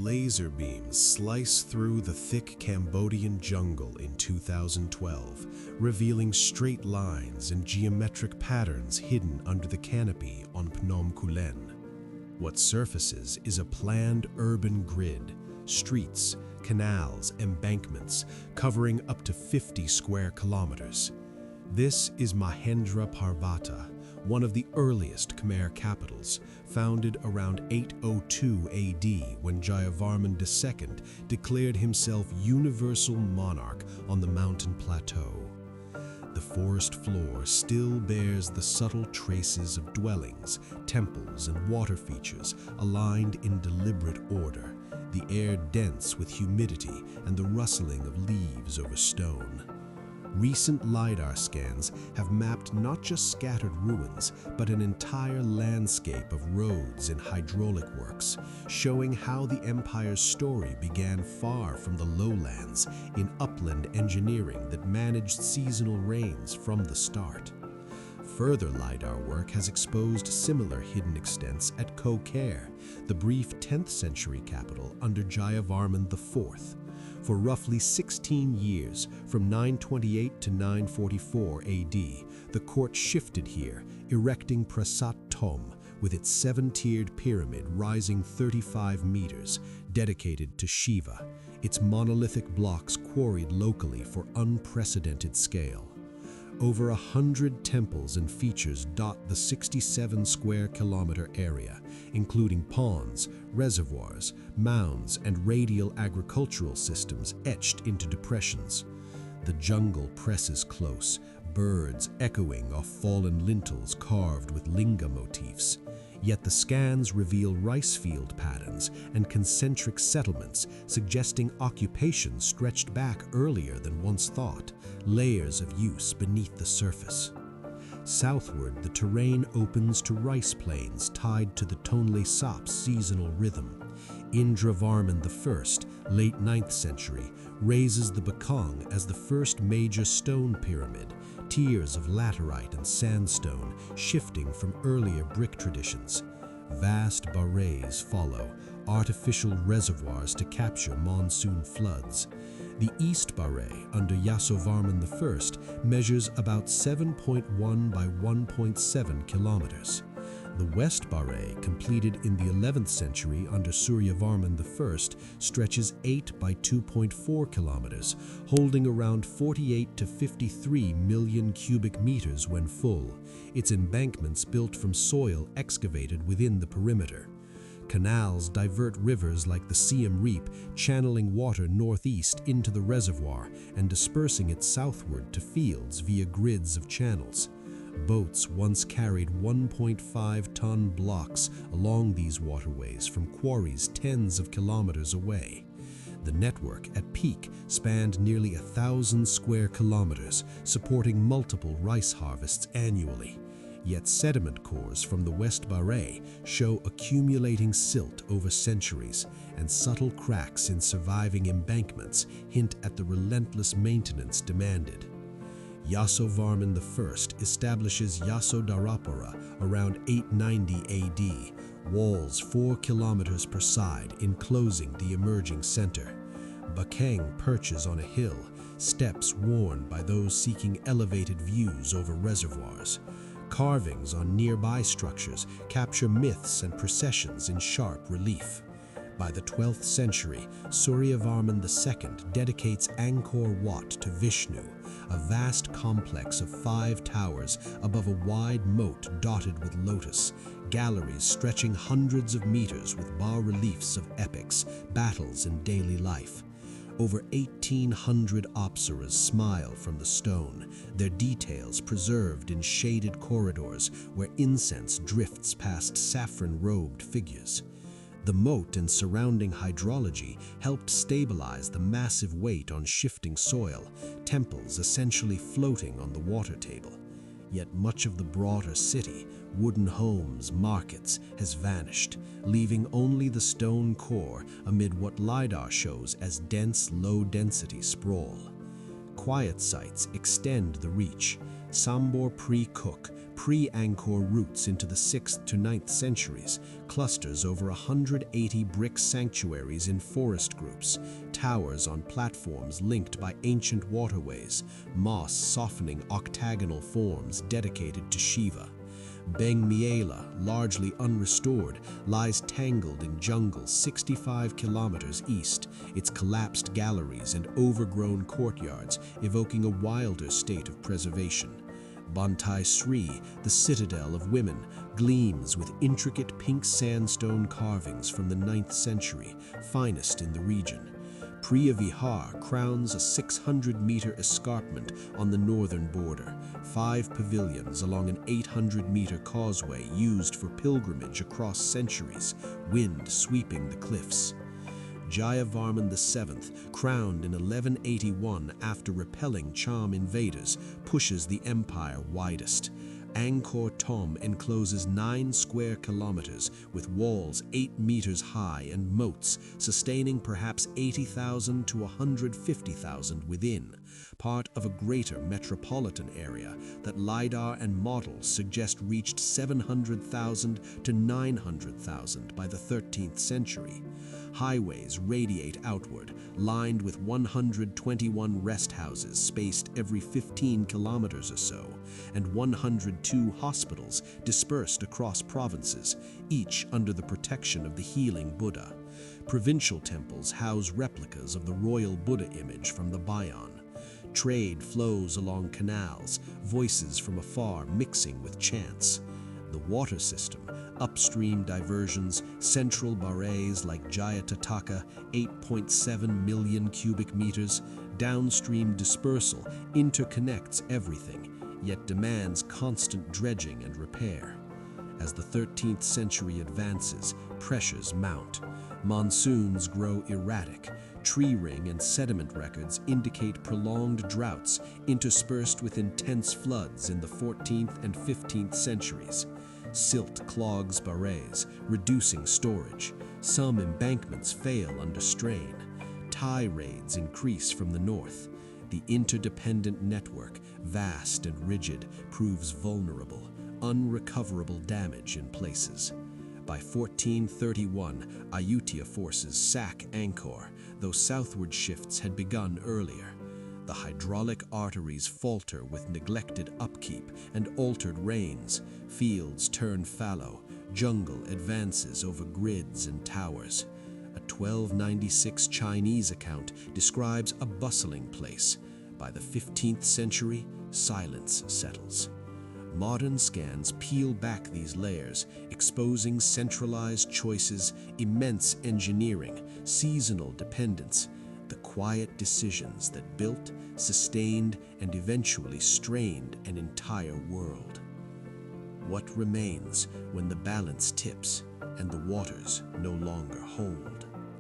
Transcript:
Laser beams slice through the thick Cambodian jungle in 2012, revealing straight lines and geometric patterns hidden under the canopy on Phnom Kulen. What surfaces is a planned urban grid, streets, canals, embankments, covering up to 50 square kilometers. This is Mahendra Parvata, one of the earliest Khmer capitals, founded around 802 AD when Jayavarman II declared himself universal monarch on the mountain plateau. The forest floor still bears the subtle traces of dwellings, temples, and water features aligned in deliberate order, the air dense with humidity and the rustling of leaves over stone. Recent LiDAR scans have mapped not just scattered ruins, but an entire landscape of roads and hydraulic works, showing how the empire's story began far from the lowlands in upland engineering that managed seasonal rains from the start. Further LiDAR work has exposed similar hidden extents at Khmer, the brief 10th century capital under Jayavarman IV. For roughly 16 years, from 928 to 944 AD, the court shifted here, erecting Prasat Thom with its 7-tiered pyramid rising 35 meters, dedicated to Shiva, its monolithic blocks quarried locally for unprecedented scale. Over 100 temples and features dot the 67-square-kilometer area, including ponds, reservoirs, mounds, and radial agricultural systems etched into depressions. The jungle presses close, birds echoing off fallen lintels carved with linga motifs. Yet the scans reveal rice field patterns and concentric settlements, suggesting occupation stretched back earlier than once thought, layers of use beneath the surface. Southward, the terrain opens to rice plains tied to the Tonle Sap's seasonal rhythm. Indravarman I, late 9th century, raises the Bakong as the first major stone pyramid, tiers of laterite and sandstone shifting from earlier brick traditions. Vast barrays follow, artificial reservoirs to capture monsoon floods. The East Barray under Yasovarman I measures about 7.1 by 1.7 kilometers. The West Barray, completed in the 11th century under Suryavarman I, stretches 8 by 2.4 kilometers, holding around 48 to 53 million cubic meters when full, its embankments built from soil excavated within the perimeter. Canals divert rivers like the Siem Reap, channeling water northeast into the reservoir and dispersing it southward to fields via grids of channels. Boats once carried 1.5-ton blocks along these waterways from quarries tens of kilometers away. The network at peak spanned nearly 1,000 square kilometers, supporting multiple rice harvests annually. Yet sediment cores from the West Barray show accumulating silt over centuries, and subtle cracks in surviving embankments hint at the relentless maintenance demanded. Yasovarman I establishes Yasodharapura around 890 AD, walls 4 kilometers per side enclosing the emerging center. Bakeng perches on a hill, steps worn by those seeking elevated views over reservoirs. Carvings on nearby structures capture myths and processions in sharp relief. By the 12th century, Suryavarman II dedicates Angkor Wat to Vishnu, a vast complex of 5 towers above a wide moat dotted with lotus, galleries stretching hundreds of meters with bas-reliefs of epics, battles, and daily life. Over 1,800 apsaras smile from the stone, their details preserved in shaded corridors where incense drifts past saffron-robed figures. The moat and surrounding hydrology helped stabilize the massive weight on shifting soil, temples essentially floating on the water table. Yet much of the broader city, wooden homes, markets, has vanished, leaving only the stone core amid what LiDAR shows as dense, low-density sprawl. Quiet sites extend the reach, Sambor pre-Cook, pre-Angkor roots into the 6th to 9th centuries, clusters over 180 brick sanctuaries in forest groups, towers on platforms linked by ancient waterways, moss softening octagonal forms dedicated to Shiva. Beng Miela, largely unrestored, lies tangled in jungle 65 kilometers east, its collapsed galleries and overgrown courtyards evoking a wilder state of preservation. Bantai Sri, the citadel of women, gleams with intricate pink sandstone carvings from the 9th century, finest in the region. Priya Vihar crowns a 600-meter escarpment on the northern border, 5 pavilions along an 800-meter causeway used for pilgrimage across centuries, wind sweeping the cliffs. Jayavarman VII, crowned in 1181 after repelling Cham invaders, pushes the empire widest. Angkor Thom encloses 9 square kilometers with walls 8 meters high and moats sustaining perhaps 80,000 to 150,000 within, part of a greater metropolitan area that LiDAR and models suggest reached 700,000 to 900,000 by the 13th century. Highways radiate outward, lined with 121 rest houses spaced every 15 kilometers or so, and 102 hospitals dispersed across provinces, each under the protection of the healing Buddha. Provincial temples house replicas of the royal Buddha image from the Bayon. Trade flows along canals, voices from afar mixing with chants. The water system, upstream diversions, central barrays like Jayatataka, 8.7 million cubic meters, downstream dispersal interconnects everything, yet demands constant dredging and repair. As the 13th century advances, pressures mount. Monsoons grow erratic. Tree ring and sediment records indicate prolonged droughts interspersed with intense floods in the 14th and 15th centuries. Silt clogs barrays, reducing storage. Some embankments fail under strain. Thai raids increase from the north. The interdependent network, vast and rigid, proves vulnerable, unrecoverable damage in places. By 1431, Ayutthaya forces sack Angkor, though southward shifts had begun earlier. The hydraulic arteries falter with neglected upkeep and altered rains. Fields turn fallow. Jungle advances over grids and towers. A 1296 Chinese account describes a bustling place. By the 15th century, silence settles. Modern scans peel back these layers, exposing centralized choices, immense engineering, seasonal dependence, the quiet decisions that built, sustained, and eventually strained an entire world. What remains when the balance tips and the waters no longer hold?